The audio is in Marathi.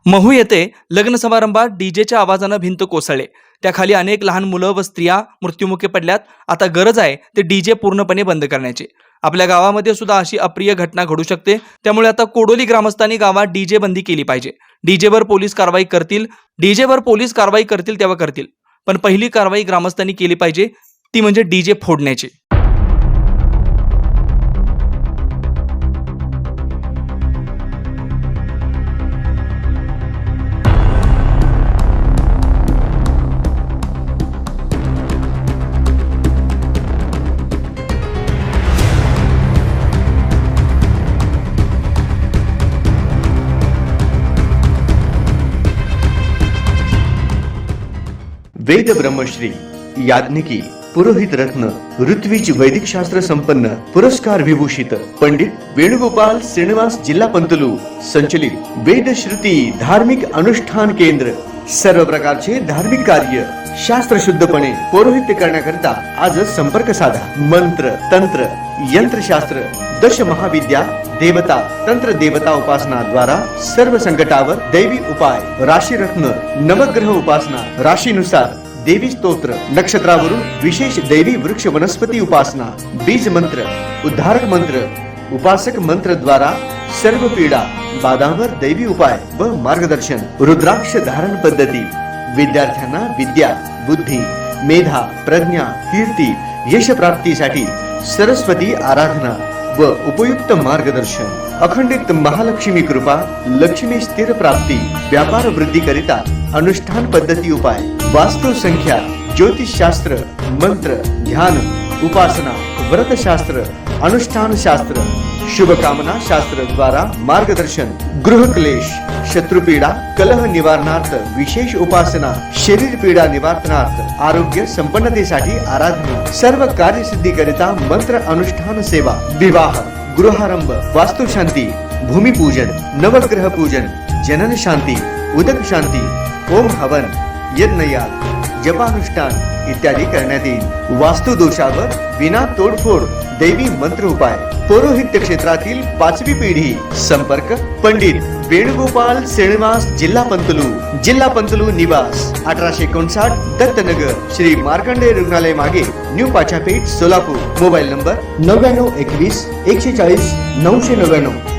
महू येथे लग्न समारंभात डीजेच्या आवाजानं भिंत कोसळले. त्याखाली अनेक लहान मुलं व स्त्रिया मृत्युमुखी पडल्यात. आता गरज आहे ते डीजे पूर्णपणे बंद करण्याची. आपल्या गावामध्ये सुद्धा अशी अप्रिय घटना घडू शकते. त्यामुळे आता कोडोली ग्रामस्थांनी गावात डीजे बंदी केली पाहिजे. डीजेवर पोलीस कारवाई करतील तेव्हा करतील, पण पहिली कारवाई ग्रामस्थांनी केली पाहिजे, ती म्हणजे डीजे फोडण्याची. वेद ब्रह्मश्री याज्ञिकी पुरोहित रत्न ऋत्विज वैदिक शास्त्र संपन्न पुरस्कार विभूषित पंडित वेणुगोपाल श्रीनिवास जिल्हा पंतलू संचलित वेद श्रुती धार्मिक अनुष्ठान केंद्र सर्व प्रकारचे धार्मिक कार्य शास्त्र शुद्धपणे पौरोहित्य करण्याकरिता आजच संपर्क साधा. मंत्र तंत्र यंत्रशास्त्र दश महाविद्या देवता तंत्र देवता उपासना द्वारा सर्व संकटावर दैवी उपाय, राशी रत्न नवग्रह उपासना, राशीनुसार देवी स्तोत्र, नक्षत्रावरून विशेष दैवी वृक्ष वनस्पती उपासना, बीज मंत्र, उद्धारक मंत्र, उपासक मंत्र द्वारा सर्व पीडा बाधांवर दैवी उपाय व मार्गदर्शन. रुद्राक्ष धारण पद्धती विद्यार्थ्यांना विद्या बुद्धी मेधा प्रज्ञा कीर्ती यश प्राप्तीसाठी सरस्वती आराधना व उपयुक्त मार्गदर्शन. अखंडित महालक्ष्मी कृपा लक्ष्मी स्थिर प्राप्ती व्यापार वृद्धी करिता अनुष्ठान पद्धती उपाय, वास्तु संख्या ज्योतिष शास्त्र मंत्र ध्यान उपासना व्रत शास्त्र अनुष्ठान शास्त्र शुभकामना शास्त्र द्वारा मार्गदर्शन. गृह क्लेश शत्रुपीडा कलह निवारणार्थ विशेष उपासना, शरीर पीडा निवारणार्थ आरोग्य संपन्नतेसाठी आराधना, सर्व कार्यसिद्धी करिता मंत्र अनुष्ठान सेवा, विवाह गृहारंभ वास्तुशांती भूमिपूजन नवग्रह पूजन जनन शांती उदक शांती ओम हवन यज्ञयाग जपानुष्ठान इत्यादी करण्यात येईल. वास्तु दोषावर विना तोडफोड दैवी मंत्र उपाय. पौरोहित्य क्षेत्रातील 5वी पिढी. संपर्क पंडित वेणुगोपाल श्रीनिवास जिल्हा पंतलू निवास 1859 दत्तनगर श्री मार्कंडेय रुग्णालय मागे new Pachapeth Solapur. Mobile number 9921 140 999.